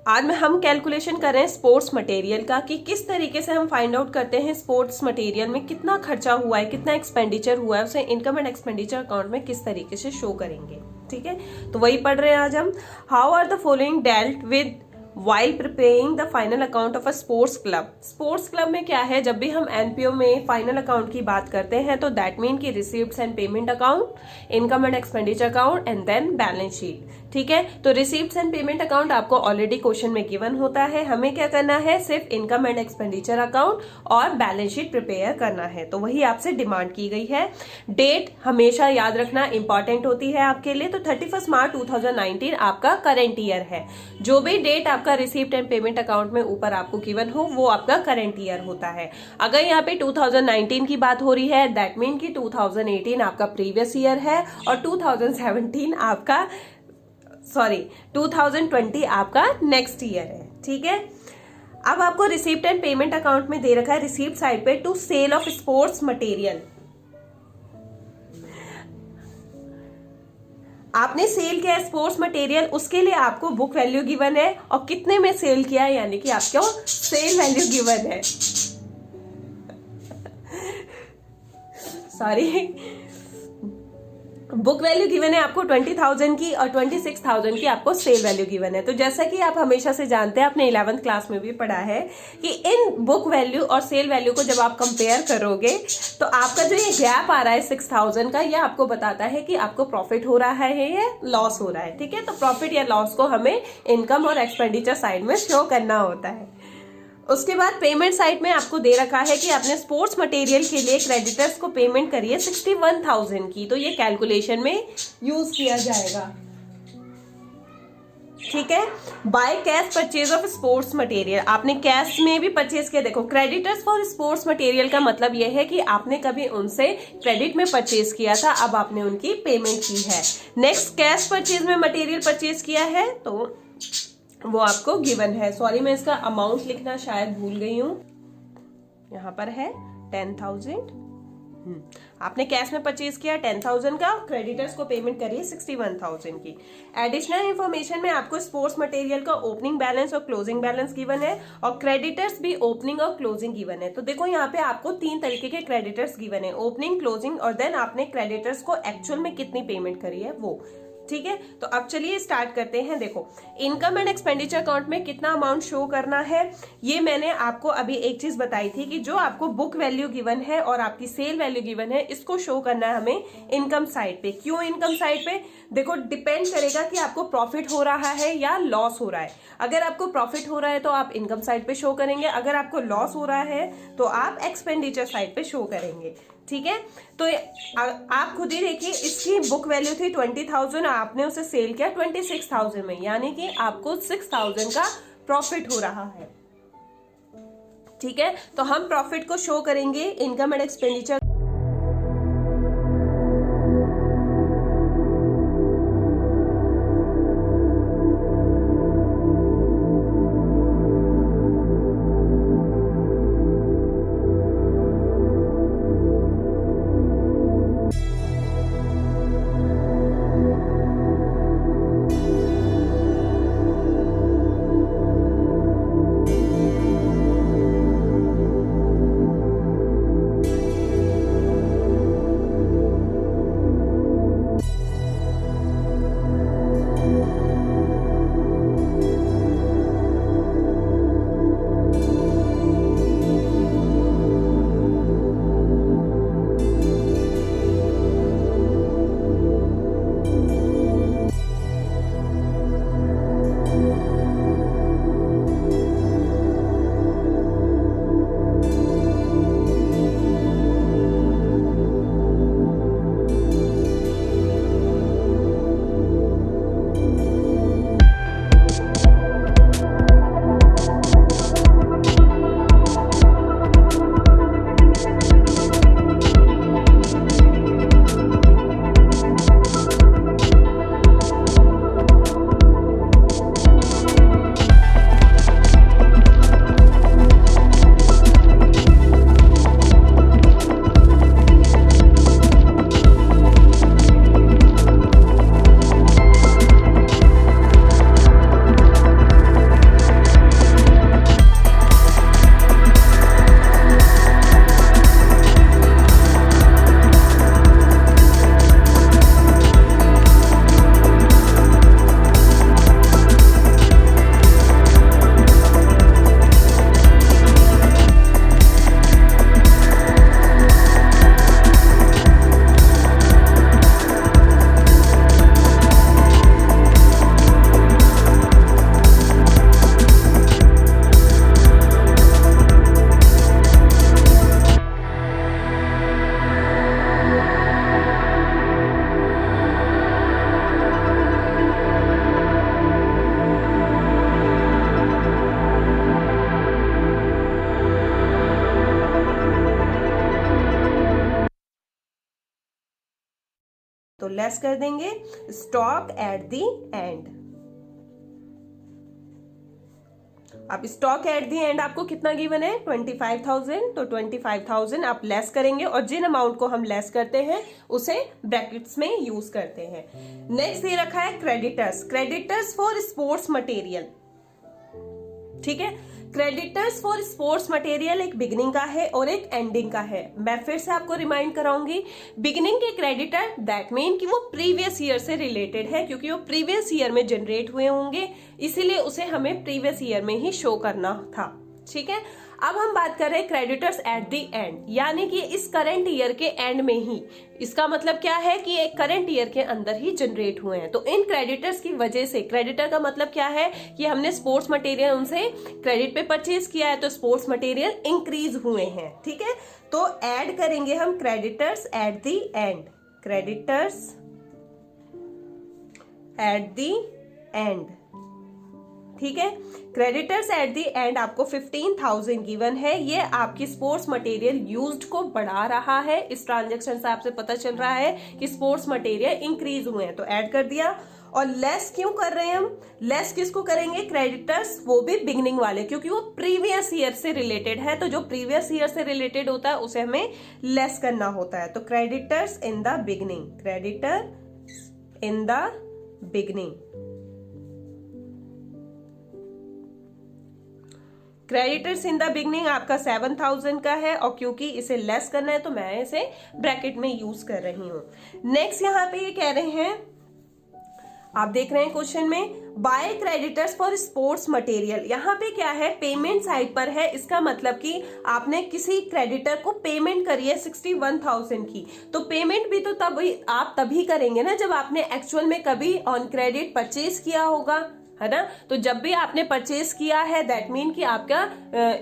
आज में हम कैलकुलेशन कर रहे हैं स्पोर्ट्स मटेरियल का कि किस तरीके से हम फाइंड आउट करते हैं स्पोर्ट्स मटेरियल में कितना खर्चा हुआ है, कितना एक्सपेंडिचर हुआ है, उसे इनकम एंड एक्सपेंडिचर अकाउंट में किस तरीके से शो करेंगे। ठीक है, तो वही पढ़ रहे हैं आज हम। How are the following dealt with while preparing the final account of a sports club. Sports club में क्या है, जब भी हम एनपीओ में फाइनल अकाउंट की बात करते हैं तो दैट मीन की receipts and payment account, income and expenditure account and then balance sheet. ठीक है, तो रिसीव्ड्स एंड पेमेंट अकाउंट आपको ऑलरेडी क्वेश्चन में गिवन होता है। हमें क्या करना है, सिर्फ इनकम एंड एक्सपेंडिचर अकाउंट और बैलेंस शीट प्रिपेयर करना है, तो वही आपसे डिमांड की गई है। डेट हमेशा याद रखना इंपॉर्टेंट होती है आपके लिए, तो 31 मार्च 2019 आपका करंट ईयर है। जो भी डेट आपका रिसीव्ड एंड पेमेंट अकाउंट में ऊपर आपको गिवन हो वो आपका करंट ईयर होता है। अगर यहाँ पे 2019 की बात हो रही है दैट मीन की 2018 आपका प्रीवियस ईयर है और 2017 आपका 2020 आपका नेक्स्ट ईयर है। ठीक है, अब आपको रिसीप्ट एंड पेमेंट अकाउंट में दे रखा है रिसीप्ट साइड पे to sale of sports material. आपने सेल किया स्पोर्ट्स मटेरियल, उसके लिए आपको बुक वैल्यू गिवन है और कितने में सेल किया है, यानी कि आपको सेल वैल्यू गिवन है। सॉरी, बुक वैल्यू गिवन है आपको 20,000 की और 26,000 की आपको सेल वैल्यू गिवन है। तो जैसा कि आप हमेशा से जानते हैं, आपने 11th क्लास में भी पढ़ा है कि इन बुक वैल्यू और सेल वैल्यू को जब आप कंपेयर करोगे तो आपका जो ये गैप आ रहा है 6,000 का, ये आपको बताता है कि आपको प्रॉफिट हो रहा है या लॉस हो रहा है। ठीक है, तो प्रॉफिट या लॉस को हमें इनकम और एक्सपेंडिचर साइड में शो करना होता है। उसके बाद पेमेंट साइड में आपको दे रखा है कि आपने स्पोर्ट्स मटेरियल के लिए क्रेडिटर्स को पेमेंट करी है 61,000 की, तो ये कैलकुलेशन में यूज किया जाएगा। ठीक है, by cash purchase of sports material, आपने कैश में भी परचेज किया। देखो, क्रेडिटर्स फॉर स्पोर्ट्स मटेरियल का मतलब यह है कि आपने कभी उनसे क्रेडिट में परचेज किया था, अब आपने उनकी पेमेंट की है। नेक्स्ट, कैश परचेज में मटेरियल परचेज किया है तो वो आपको गिवन है। सॉरी, मैं इसका अमाउंट लिखना शायद भूल गई हूं, यहां पर है 10,000। आपने कैश में परचेज किया 10,000 का, क्रेडिटर्स को पेमेंट करिए 61,000 की। एडिशनल इंफॉर्मेशन में आपको स्पोर्ट्स मटेरियल का ओपनिंग बैलेंस और क्लोजिंग बैलेंस गिवन है और क्रेडिटर्स भी ओपनिंग और क्लोजिंग गिवन है। तो देखो, यहाँ पे आपको 3 तरीके के क्रेडिटर्स गिवन है, ओपनिंग, क्लोजिंग और देन आपने क्रेडिटर्स को एक्चुअल में कितनी पेमेंट करी है वो। ठीक है, तो अब चलिए स्टार्ट करते हैं। देखो, इनकम एंड एक्सपेंडिचर अकाउंट में कितना अमाउंट शो करना है, ये मैंने आपको अभी एक चीज बताई थी कि जो आपको बुक वैल्यू गिवन है और आपकी सेल वैल्यू गिवन है, इसको शो करना है हमें इनकम साइड पे। क्यों इनकम साइड पे? देखो, डिपेंड करेगा कि आपको प्रॉफिट हो रहा है या लॉस हो रहा है। अगर आपको प्रॉफिट हो रहा है तो आप इनकम साइड पे शो करेंगे, अगर आपको लॉस हो रहा है तो आप एक्सपेंडिचर साइड पे शो करेंगे। ठीक है, तो आप खुद ही देखिए, इसकी बुक वैल्यू थी 20,000, आपने उसे सेल किया 26,000 में, यानी कि आपको 6,000 का प्रॉफिट हो रहा है। ठीक है, तो हम प्रॉफिट को शो करेंगे इनकम एंड एक्सपेंडिचर। लेस कर देंगे स्टॉक एट द एंड। अब स्टॉक एट दी एंड आपको कितना गिवन है 25,000, तो 25,000 आप लेस करेंगे और जिन अमाउंट को हम लेस करते हैं उसे ब्रैकेट्स में यूज करते हैं। नेक्स्ट ये रखा है creditors, creditors for sports material. ठीक है, क्रेडिटर्स फॉर स्पोर्ट्स मटेरियल एक बिगिनिंग का है और एक एंडिंग का है। मैं फिर से आपको रिमाइंड कराऊंगी, बिगिनिंग के क्रेडिटर दैट मीन कि वो प्रीवियस ईयर से रिलेटेड है, क्योंकि वो प्रीवियस ईयर में जनरेट हुए होंगे, इसीलिए उसे हमें प्रीवियस ईयर में ही शो करना था। ठीक है, अब हम बात कर रहे हैं क्रेडिटर्स एट द एंड, यानी कि इस करंट ईयर के एंड में ही। इसका मतलब क्या है कि एक करंट ईयर के अंदर ही जनरेट हुए हैं। तो इन क्रेडिटर्स की वजह से, क्रेडिटर का मतलब क्या है कि हमने स्पोर्ट्स मटेरियल उनसे क्रेडिट पे परचेज किया है, तो स्पोर्ट्स मटेरियल इंक्रीज हुए हैं। ठीक है, तो ऐड करेंगे हम creditors at the end, creditors at the end. ठीक है, क्रेडिटर्स एट दी एंड आपको 15,000 गिवन है। ये आपकी स्पोर्ट्स मटेरियल यूज्ड को बढ़ा रहा है। इस ट्रांजैक्शन से आपसे पता चल रहा है कि स्पोर्ट्स मटेरियल इंक्रीज हुए हैं, तो ऐड कर दिया। और लेस क्यों कर रहे हैं हम, लेस किसको करेंगे, क्रेडिटर्स, वो भी बिगिनिंग वाले, क्योंकि वो प्रीवियस ईयर से रिलेटेड है। तो जो प्रीवियस ईयर से रिलेटेड होता है उसे हमें लेस करना होता है। तो creditors in the beginning, creditor in the beginning, creditors in the beginning आपका 7,000 का है, और क्योंकि इसे लेस करना है तो मैं इसे ब्रैकेट में यूज कर रही हूं। नेक्स्ट यहां पे ये कह रहे हैं, आप देख रहे हैं क्वेश्चन में, by creditors for sports material. यहाँ पे क्या है, पेमेंट साइड पर है। इसका मतलब कि आपने किसी क्रेडिटर को पेमेंट करी है 61,000 की, तो पेमेंट भी तो आप तभी करेंगे ना जब आपने एक्चुअल में कभी ऑन क्रेडिट परचेज किया होगा, है ना। तो जब भी आपने परचेज किया है दैट मीन कि आपका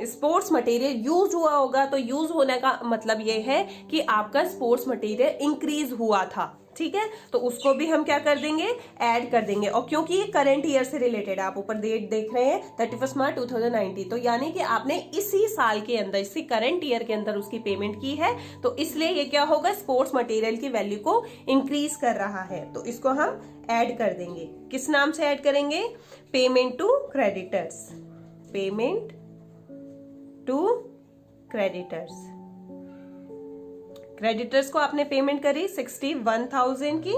स्पोर्ट्स मटेरियल यूज हुआ होगा। तो यूज होने का मतलब ये है कि आपका स्पोर्ट्स मटेरियल इंक्रीज हुआ था। ठीक है, तो उसको भी हम क्या कर देंगे, ऐड कर देंगे। और क्योंकि ये करंट ईयर से रिलेटेड, आप ऊपर डेट देख रहे हैं 31 मार्च 2019, तो यानी कि आपने इसी साल के अंदर, इसी करंट ईयर के अंदर उसकी पेमेंट की है, तो इसलिए ये क्या होगा, स्पोर्ट्स मटेरियल की वैल्यू को इंक्रीज कर रहा है। तो इसको हम ऐड कर देंगे। किस नाम से ऐड करेंगे, payment to creditors, payment to creditors. Creditors को आपने पेमेंट करी 61,000 की।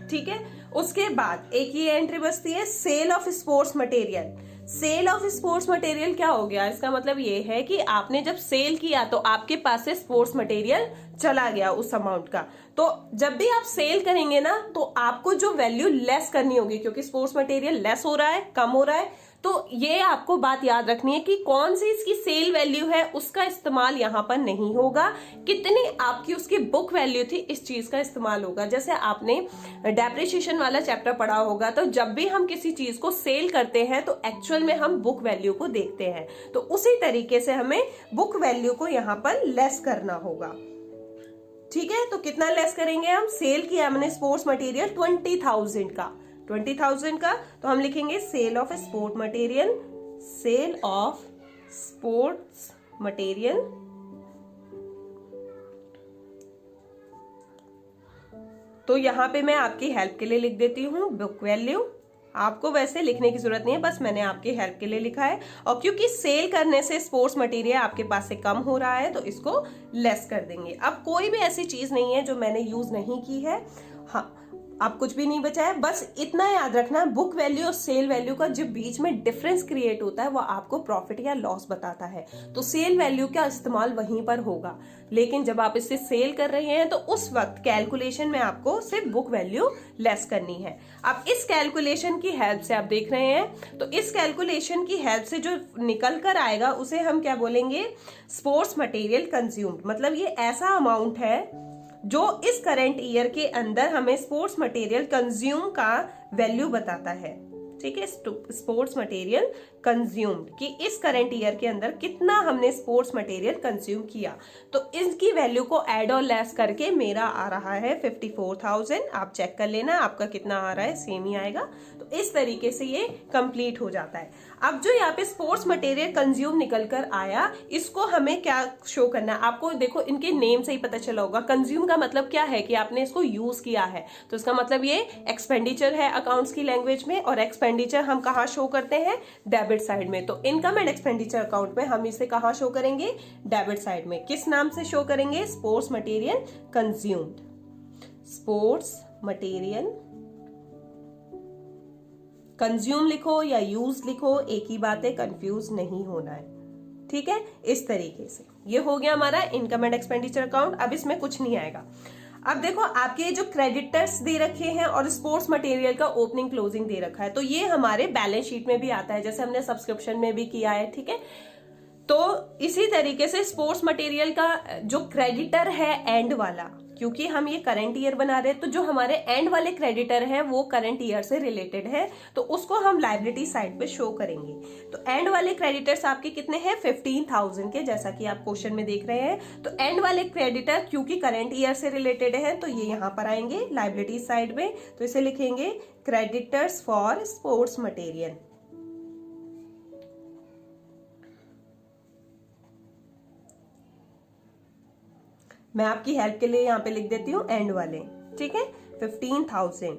ठीक है, उसके बाद एक ये एंट्री बचती है, sale of sports material. Sale of sports material क्या हो गया, इसका मतलब ये है कि आपने जब सेल किया तो आपके पास से स्पोर्ट्स मटेरियल चला गया उस अमाउंट का। तो जब भी आप सेल करेंगे ना, तो आपको जो वैल्यू लेस करनी होगी, क्योंकि स्पोर्ट्स मटेरियल लेस हो रहा है, कम हो रहा है, तो ये आपको बात याद रखनी है कि कौन सी इसकी सेल वैल्यू है, उसका इस्तेमाल यहां पर नहीं होगा। कितनी आपकी उसकी बुक वैल्यू थी, इस चीज का इस्तेमाल होगा। जैसे आपने डेप्रिसिएशन वाला चैप्टर पढ़ा होगा, तो जब भी हम किसी चीज को सेल करते हैं तो एक्चुअल में हम बुक वैल्यू को देखते हैं, तो उसी तरीके से हमें बुक वैल्यू को यहां पर लेस करना होगा। ठीक है, तो कितना लेस करेंगे हम, सेल किया हमने स्पोर्ट्स मटेरियल 20,000 का, 20,000 का, तो हम लिखेंगे sale of sport material, sale of sports material. तो यहां पे मैं आपकी हेल्प के लिए लिख देती हूं बुक वैल्यू। आपको वैसे लिखने की जरूरत नहीं है, बस मैंने आपकी हेल्प के लिए लिखा है। और क्योंकि सेल करने से स्पोर्ट्स मटेरियल आपके पास से कम हो रहा है, तो इसको लेस कर देंगे। अब कोई भी ऐसी चीज नहीं है जो मैंने यूज नहीं की है, हाँ आप कुछ भी नहीं बचा है। बस इतना याद रखना, बुक वैल्यू और सेल वैल्यू का जो बीच में डिफरेंस क्रिएट होता है वो आपको प्रॉफिट या लॉस बताता है। तो सेल वैल्यू का इस्तेमाल वहीं पर होगा, लेकिन जब आप इसे सेल कर रहे हैं तो उस वक्त कैलकुलेशन में आपको सिर्फ बुक वैल्यू लेस करनी है। अब इस कैलकुलेशन की हेल्प से आप देख रहे हैं, तो इस कैलकुलेशन की हेल्प से जो निकल कर आएगा उसे हम क्या बोलेंगे, स्पोर्ट्स मटेरियल कंज्यूम्ड। मतलब ये ऐसा अमाउंट है जो इस करंट ईयर के अंदर हमें स्पोर्ट्स मटेरियल कंज्यूम का वैल्यू बताता है। ठीक है, स्पोर्ट्स मटेरियल कंज्यूम्ड, कि इस करंट ईयर के अंदर कितना हमने स्पोर्ट्स मटेरियल कंज्यूम किया। तो इसकी वैल्यू को ऐड और लेस करके मेरा आ रहा है 54,000। आप चेक कर लेना आपका कितना आ रहा है, सेम ही आएगा। तो इस तरीके से ये कंप्लीट हो जाता है। अब जो यहाँ पे स्पोर्ट्स मटेरियल कंज्यूम निकल कर आया, इसको हमें क्या शो करना है, आपको देखो इनके नेम से ही पता चला होगा। कंज्यूम का मतलब क्या है कि आपने इसको यूज किया है, तो इसका मतलब ये एक्सपेंडिचर है अकाउंट्स की लैंग्वेज में। और एक्सपेंडिचर हम कहाँ शो करते हैं, डेबिट साइड में। तो इनकम एंड एक्सपेंडिचर अकाउंट में हम इसे कहाँ शो करेंगे, डेबिट साइड में। किस नाम से शो करेंगे, sports material consumed, sports material consume लिखो या यूज लिखो, एक ही बात है, कंफ्यूज नहीं होना है, ठीक है। इस तरीके से ये हो गया हमारा इनकम एंड एक्सपेंडिचर अकाउंट। अब इसमें कुछ नहीं आएगा। अब देखो आपके जो क्रेडिटर्स दे रखे हैं और स्पोर्ट्स मटेरियल का ओपनिंग क्लोजिंग दे रखा है, तो ये हमारे बैलेंस शीट में भी आता है, जैसे हमने सब्सक्रिप्शन में भी किया है, ठीक है। तो इसी तरीके से स्पोर्ट्स मटेरियल का जो क्रेडिटर है एंड वाला, क्योंकि हम ये करंट ईयर बना रहे हैं, तो जो हमारे एंड वाले क्रेडिटर हैं वो करंट ईयर से रिलेटेड है, तो उसको हम लायबिलिटी साइड पे शो करेंगे। तो एंड वाले क्रेडिटर्स आपके कितने हैं, 15,000 के, जैसा कि आप क्वेश्चन में देख रहे हैं। तो एंड वाले क्रेडिटर क्योंकि करंट ईयर से रिलेटेड है, तो ये यहां पर आएंगे लायबिलिटी साइड में। तो इसे लिखेंगे क्रेडिटर्स फॉर स्पोर्ट्स मटेरियल। मैं आपकी हेल्प के लिए यहां पे लिख देती हूं एंड वाले, ठीक है, 15,000।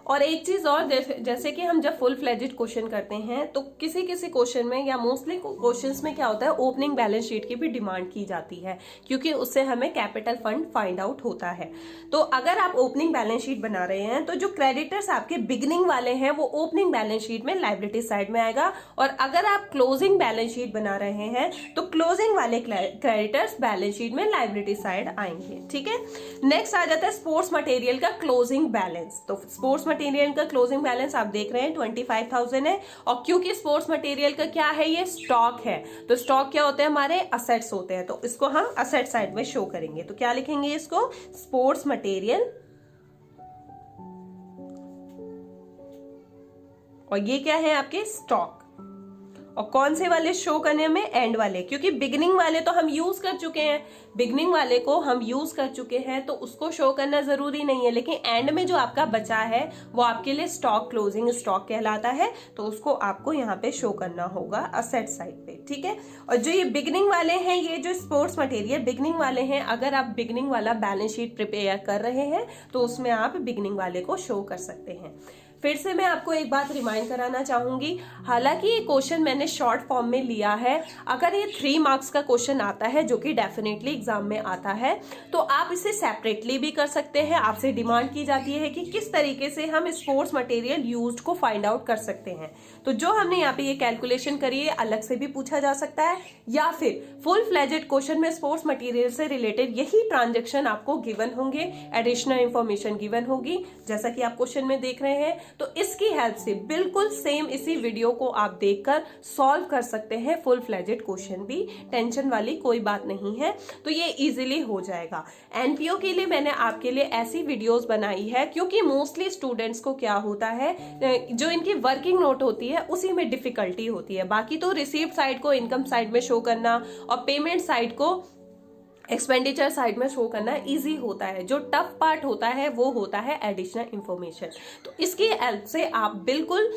और एक चीज और, जैसे कि हम जब फुल फ्लेजेड क्वेश्चन करते हैं तो किसी किसी क्वेश्चन में या मोस्टली क्वेश्चंस में क्या होता है, ओपनिंग बैलेंस शीट की भी डिमांड की जाती है, क्योंकि उससे हमें कैपिटल फंड फाइंड आउट होता है। तो अगर आप ओपनिंग बैलेंस शीट बना रहे हैं तो जो क्रेडिटर्स आपके बिगिनिंग वाले हैं वो ओपनिंग बैलेंस शीट में लायबिलिटी साइड में आएगा, और अगर आप क्लोजिंग बैलेंस शीट बना रहे हैं तो क्लोजिंग वाले क्रेडिटर्स बैलेंस शीट में लायबिलिटी साइड आएंगे, ठीक है। नेक्स्ट आ जाता है स्पोर्ट्स मटेरियल का क्लोजिंग बैलेंस। तो स्पोर्ट्स मटेरियल का क्लोजिंग बैलेंस आप देख रहे हैं 25,000 है, और क्योंकि स्पोर्ट्स मटेरियल का क्या है, ये स्टॉक है, तो स्टॉक क्या होते हैं, हमारे असेट्स होते हैं, तो इसको हम असेट साइड में शो करेंगे। तो क्या लिखेंगे इसको, स्पोर्ट्स मटेरियल, और ये क्या है आपके स्टॉक। और कौन से वाले शो करने में, एंड वाले, क्योंकि बिगनिंग वाले तो हम यूज कर चुके हैं, बिगनिंग वाले को हम यूज कर चुके हैं तो उसको शो करना जरूरी नहीं है, लेकिन एंड में जो आपका बचा है वो आपके लिए स्टॉक, क्लोजिंग स्टॉक कहलाता है, तो उसको आपको यहाँ पे शो करना होगा असेट साइड पे, ठीक है। और जो ये बिगनिंग वाले हैं, ये जो स्पोर्ट्स मटेरियल बिगनिंग वाले हैं, अगर आप बिगनिंग वाला बैलेंस शीट प्रिपेयर कर रहे हैं तो उसमें आप बिगनिंग वाले को शो कर सकते हैं। फिर से मैं आपको एक बात रिमाइंड कराना चाहूंगी, हालांकि ये क्वेश्चन मैंने शॉर्ट फॉर्म में लिया है, अगर ये 3 मार्क्स का क्वेश्चन आता है, जो कि डेफिनेटली एग्जाम में आता है, तो आप इसे सेपरेटली भी कर सकते हैं। आपसे डिमांड की जाती है कि किस तरीके से हम स्पोर्ट्स मटेरियल यूज्ड को फाइंड आउट कर सकते हैं, तो जो हमने यहाँ पे ये कैलकुलेशन करी है अलग से भी पूछा जा सकता है, या फिर फुल फ्लेजेड क्वेश्चन में स्पोर्ट्स मटेरियल से रिलेटेड यही ट्रांजेक्शन आपको गिवन होंगे, एडिशनल इंफॉर्मेशन गिवन होगी, जैसा कि आप क्वेश्चन में देख रहे हैं। तो इसकी हेल्प से बिल्कुल सेम इसी वीडियो को आप देखकर सॉल्व कर सकते हैं फुल फ्लेजेड क्वेश्चन भी, टेंशन वाली कोई बात नहीं है, तो ये इजीली हो जाएगा। एनपीओ के लिए मैंने आपके लिए ऐसी वीडियोस बनाई है क्योंकि मोस्टली स्टूडेंट्स को क्या होता है, जो इनकी वर्किंग नोट होती है उसी में डिफिकल्टी होती है, बाकी तो रिसीप्ट साइड को इनकम साइड में शो करना और पेमेंट साइड को एक्सपेंडिचर साइड में शो करना इजी होता है। जो टफ पार्ट होता है वो होता है एडिशनल इंफॉर्मेशन। तो इसकी हेल्प से आप बिल्कुल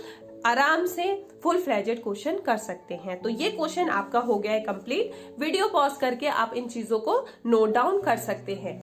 आराम से फुल फ्लेजेड क्वेश्चन कर सकते हैं। तो ये क्वेश्चन आपका हो गया है कंप्लीट। वीडियो पॉज करके आप इन चीजों को नोट डाउन कर सकते हैं।